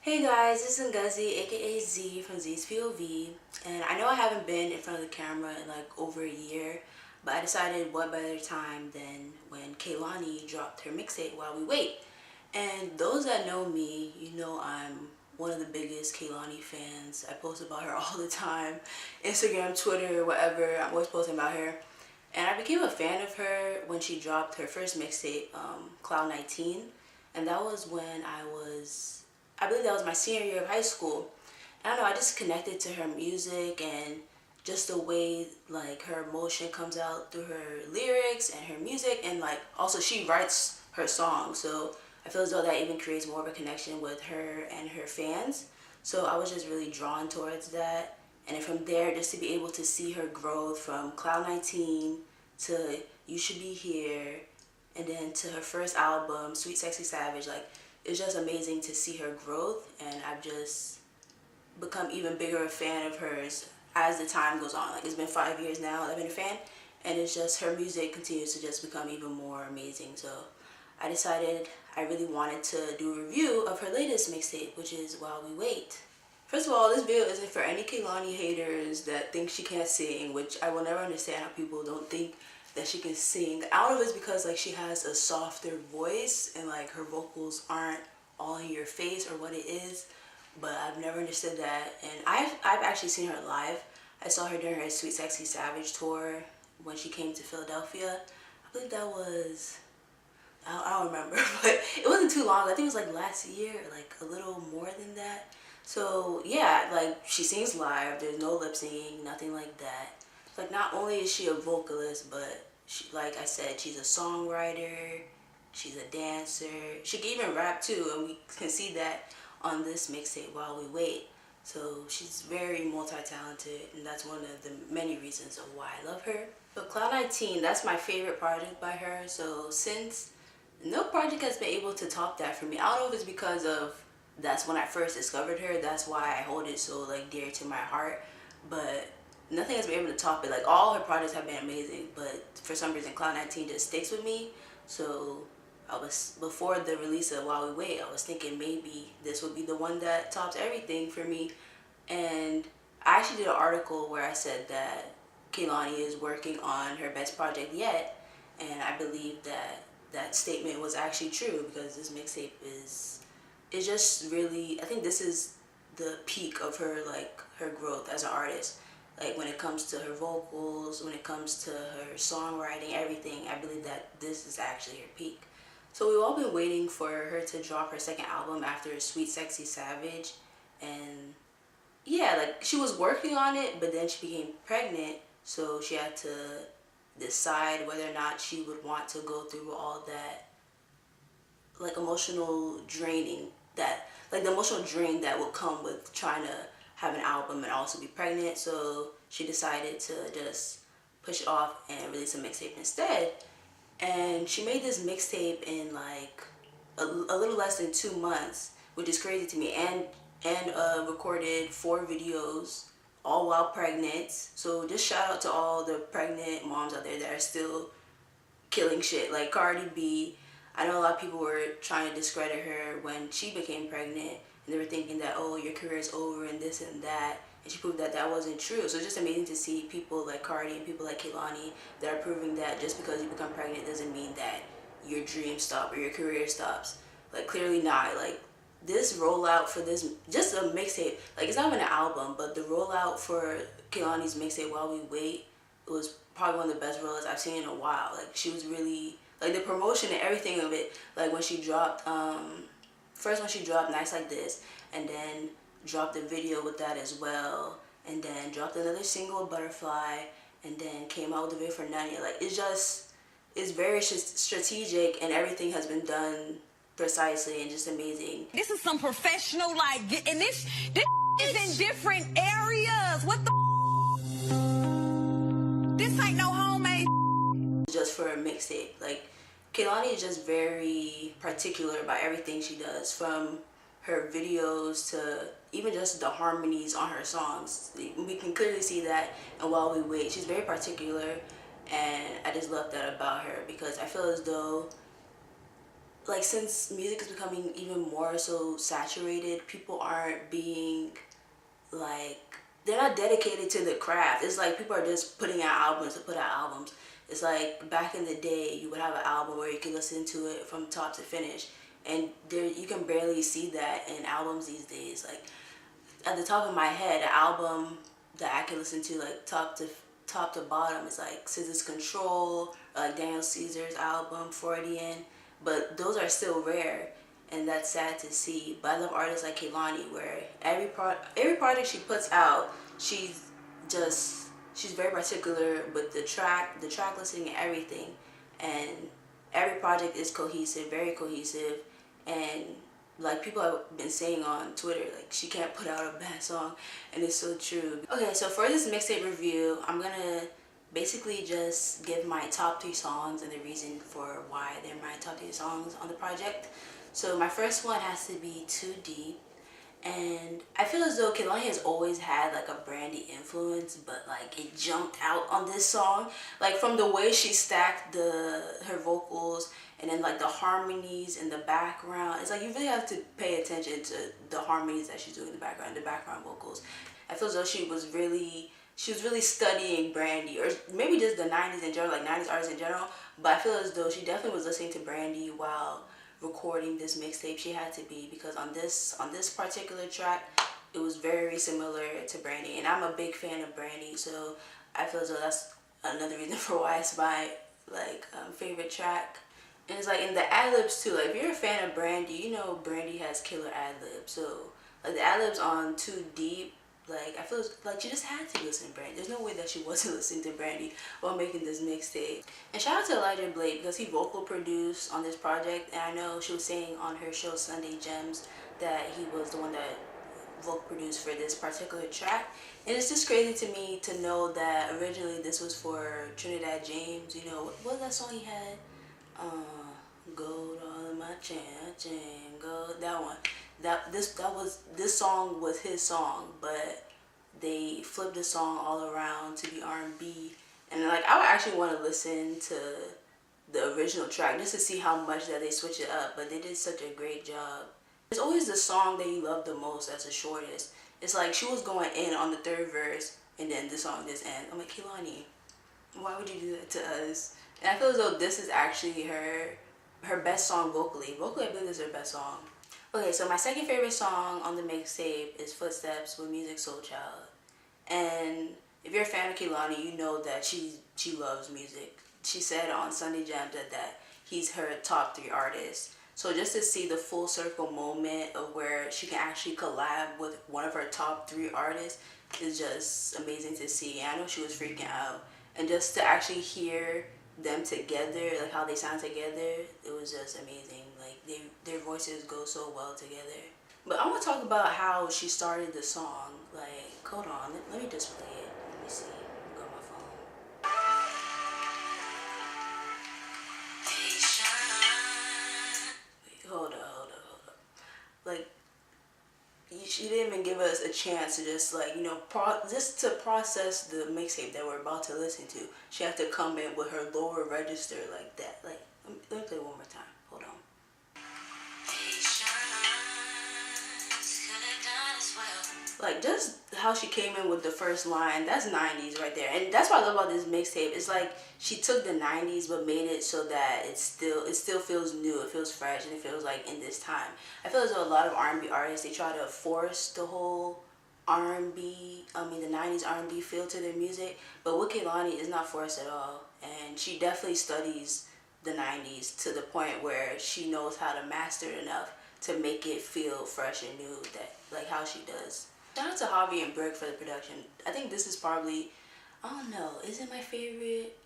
Hey guys, this is Ngazi, aka Z from Z's POV, and I know I haven't been in front of the camera in like over a year, but I decided what better time than when Kehlani dropped her mixtape While We Wait. And those that know me, you know I'm one of the biggest Kehlani fans. I post about her all the time, Instagram, Twitter, whatever. I'm always posting about her. And I became a fan of her when she dropped her first mixtape, Cloud 19, and that was when I believe that was my senior year of high school. I don't know, I just connected to her music and just the way like her emotion comes out through her lyrics and her music, and like also she writes her songs, so I feel as though that even creates more of a connection with her and her fans. So I was just really drawn towards that. And then from there, just to be able to see her growth from Cloud 19 to You Should Be Here, and then to her first album, Sweet Sexy Savage, like it's just amazing to see her growth, and I've just become even bigger a fan of hers as the time goes on. Like it's been 5 years now I've been a fan, and it's just her music continues to just become even more amazing. So I decided I really wanted to do a review of her latest mixtape, which is While We Wait. First of all, this video isn't for any Kehlani haters that think she can't sing, which I will never understand how people don't think that she can sing. I don't know if it's because like she has a softer voice and like her vocals aren't all in your face or what it is, but I've never understood that. And I've actually seen her live. I saw her during her Sweet Sexy Savage tour when she came to Philadelphia. I believe that was, I don't remember, but it wasn't too long. I think it was like last year, like a little more than that. So yeah, like she sings live. There's no lip singing, nothing like that. Like not only is she a vocalist, but she, like I said, she's a songwriter. She's a dancer. She can even rap too, and we can see that on this mixtape While We Wait. So she's very multi-talented, and that's one of the many reasons of why I love her. But Cloud 19, that's my favorite project by her. So since no project has been able to top that for me, I don't know if it's because of that's when I first discovered her. That's why I hold it so like dear to my heart. But nothing has been able to top it. Like all her projects have been amazing, but for some reason Cloud 19 just sticks with me. So I was, before the release of While We Wait, I was thinking maybe this would be the one that tops everything for me. And I actually did an article where I said that Kehlani is working on her best project yet, and I believe that that statement was actually true, because this mixtape is just really, I think this is the peak of her, like her growth as an artist. Like when it comes to her vocals, when it comes to her songwriting, everything, I believe that this is actually her peak. So we've all been waiting for her to drop her second album after Sweet Sexy Savage, and yeah, like she was working on it, but then she became pregnant, so she had to decide whether or not she would want to go through all that like emotional draining, that like the emotional drain that will come with trying to have an album and also be pregnant. So she decided to just push it off and release a mixtape instead. And she made this mixtape in like a little less than 2 months, which is crazy to me, and recorded 4 videos all while pregnant. So just shout out to all the pregnant moms out there that are still killing shit. Like Cardi B, I know a lot of people were trying to discredit her when she became pregnant, and they were thinking that, oh, your career is over and this and that, and she proved that that wasn't true. So it's just amazing to see people like Cardi and people like Kehlani that are proving that just because you become pregnant doesn't mean that your dreams stop or your career stops. Like clearly not. Like this rollout for this, just a mixtape, like it's not even an album, but the rollout for Kehlani's mixtape While We Wait, it was probably one of the best rollouts I've seen in a while. Like she was really, like the promotion and everything of it, like when she dropped, first when she dropped Nice Like This, and then dropped the video with that as well, and then dropped another single, Butterfly, and then came out with the video for Nanya. Like it's just, it's very strategic, and everything has been done precisely and just amazing. This is some professional, like, and this is in different areas. What the? This ain't no homemade. Just for a mixtape, like Kehlani is just very particular about everything she does, from her videos to even just the harmonies on her songs. We can clearly see that, and While We Wait, she's very particular, and I just love that about her, because I feel as though like since music is becoming even more so saturated, people aren't being like, they're not dedicated to the craft. It's like people are just putting out albums to put out albums. It's like back in the day, you would have an album where you can listen to it from top to finish, and there you can barely see that in albums these days. Like at the top of my head, an album that I can listen to like top to bottom is like Scissors Control, like Daniel Caesar's album Freudian, but those are still rare, and that's sad to see. But I love artists like Kehlani, where every project she puts out, just she's very particular with the track listing and everything, and every project is cohesive, very cohesive, and like people have been saying on Twitter, like she can't put out a bad song, and it's so true. Okay, so for this mixtape review, I'm gonna basically just give my top 3 songs and the reason for why they're my top 3 songs on the project. So my first one has to be Too Deep. And I feel as though Kehlani has always had like a Brandy influence, but like it jumped out on this song. Like from the way she stacked her vocals, and then like the harmonies in the background. It's like you really have to pay attention to the harmonies that she's doing in the background vocals. I feel as though she was really studying Brandy, or maybe just the 90s in general, like 90s artists in general. But I feel as though she definitely was listening to Brandy while recording this mixtape. She had to be, because on this particular track, it was very similar to Brandy, and I'm a big fan of Brandy, so I feel as though that's another reason for why it's my like favorite track. And it's like in the ad libs too. Like if you're a fan of Brandy, you know Brandy has killer ad libs. So like the ad libs on Too Deep, like I feel like she just had to listen to Brandy. There's no way that she wasn't listening to Brandy while making this mixtape. And shout out to Elijah Blake, because he vocal produced on this project, and I know she was saying on her show Sunday Gems that he was the one that vocal produced for this particular track. And it's just crazy to me to know that originally this was for Trinidad James. You know, what was that song he had? Gold on my chain, gold. That one. This song was his song, but they flipped the song all around to be R&B. And like I would actually want to listen to the original track just to see how much that they switch it up, but they did such a great job. There's always the song that you love the most as the shortest. It's like she was going in on the 3rd verse, and then the song just ends. I'm like, Kehlani, why would you do that to us? And I feel as though this is actually her best song vocally. Vocally, I believe this is her best song. Okay, so my second favorite song on the mixtape is Footsteps with Music Soul Child. And if you're a fan of Kehlani, you know that she loves music. She said on Sunday Jams that he's her top 3 artist. So just to see the full circle moment of where she can actually collab with one of her top 3 artists is just amazing to see. And I know she was freaking out. And just to actually hear them together, like how they sound together, it was just amazing. Like their voices go so well together. But I want to talk about how she started the song. Like, hold on, let me just play it. Let me see. Go on my phone. Wait, hold up. Like, she didn't even give us a chance to just like, you know, just to process the mixtape that we're about to listen to. She had to come in with her lower register like that. Like, let me play it one more time. Hold on. Like just how she came in with the first line, that's 90s right there. And that's what I love about this mixtape. It's like she took the 90s but made it so that it still feels new, it feels fresh, and it feels like in this time. I feel as though a lot of R&B artists, they try to force the whole the 90s R&B feel to their music, but with Kehlani, it's not forced at all. And she definitely studies the 90s to the point where she knows how to master it enough to make it feel fresh and new, that like how she does. Shout out to Javi and Brick for the production. I think this is probably, I don't know, is it my favorite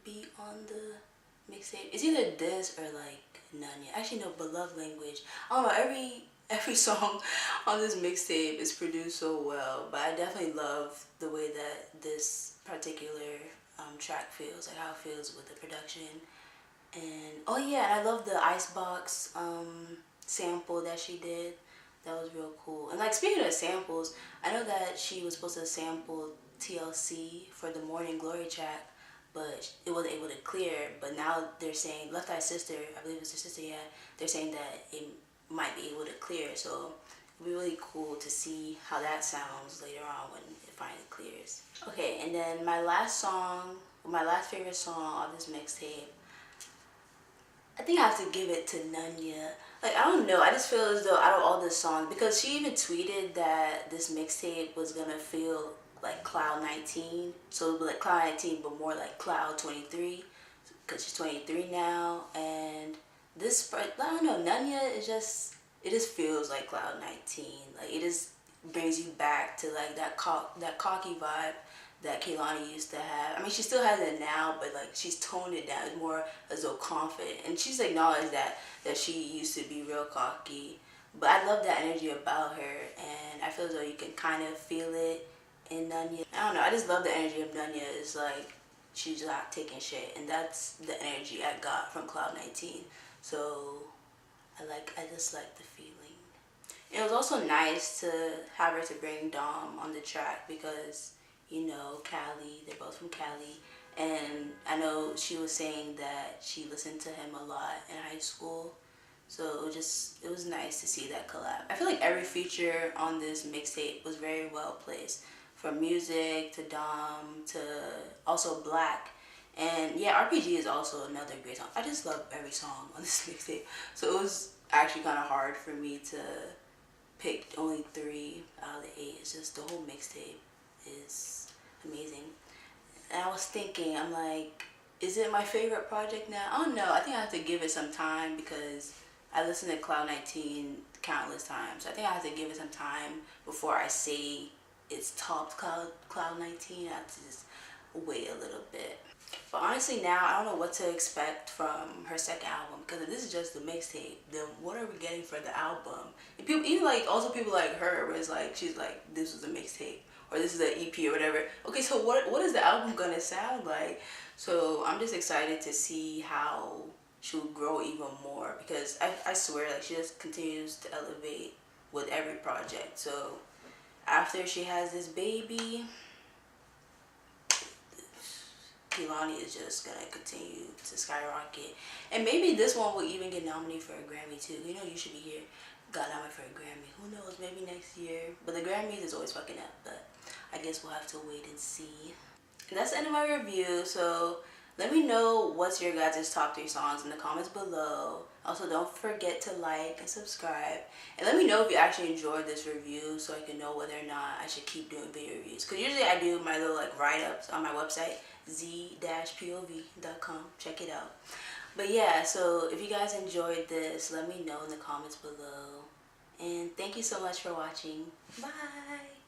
beat on the mixtape? It's either this or like none yet. Actually no, but Love Language. I don't know, every song on this mixtape is produced so well, but I definitely love the way that this particular track feels, like how it feels with the production. And oh yeah, and I love the Icebox sample that she did. That was real cool. And like speaking of samples, I know that she was supposed to sample TLC for the Morning Glory track, but it wasn't able to clear. But now they're saying Left Eye Sister, I believe it's their sister, yeah. They're saying that it might be able to clear. So it'll be really cool to see how that sounds later on when it finally clears. Okay, and then my last favorite song of this mixtape, I think I have to give it to Nunya. Like, I don't know, I just feel as though out of all the songs, because she even tweeted that this mixtape was gonna feel like Cloud 19. So it would be like Cloud 19, but more like Cloud 23, because she's 23 now. And this, I don't know, Nunya is just, it just feels like Cloud 19. Like, it just brings you back to like that cocky vibe that Kehlani used to have. I mean, she still has it now, but like she's toned it down. It's more as though confident, and she's acknowledged that she used to be real cocky. But I love that energy about her, and I feel as though you can kind of feel it in Nunya. I don't know. I just love the energy of Nunya. It's like she's not taking shit, and that's the energy I got from Cloud 19. So I just like the feeling. It was also nice to have her to bring Dom on the track because, you know, Cali, they're both from Cali, and I know she was saying that she listened to him a lot in high school, so it was nice to see that collab. I feel like every feature on this mixtape was very well placed, from music to Dom to also Black, and yeah, RPG is also another great song. I just love every song on this mixtape, so it was actually kind of hard for me to pick only 3 out of the 8. It's just the whole mixtape is amazing. And I was thinking, I'm like, is it my favorite project now? I don't know. I think I have to give it some time because I listened to Cloud 19 countless times. I think I have to give it some time before I say it's topped Cloud 19. I have to just wait a little bit. But honestly now, I don't know what to expect from her second album, because if this is just the mixtape, then what are we getting for the album? And people, even like, also people like her, where it's like, she's like, this was a mixtape, or this is an EP or whatever. Okay, so what is the album gonna sound like? So I'm just excited to see how she'll grow even more, because I swear, like, she just continues to elevate with every project. So after she has this baby, Kehlani is just gonna continue to skyrocket, and maybe this one will even get nominated for a Grammy too. You know, You Should Be Here got nominated for a Grammy. Who knows? Maybe next year. But the Grammys is always fucking up. But I guess we'll have to wait and see. And that's the end of my review. So let me know what's your guys' top 3 songs in the comments below. Also, don't forget to like and subscribe. And let me know if you actually enjoyed this review so I can know whether or not I should keep doing video reviews. Because usually I do my little like write-ups on my website, z-pov.com. Check it out. But yeah, so if you guys enjoyed this, let me know in the comments below. And thank you so much for watching. Bye!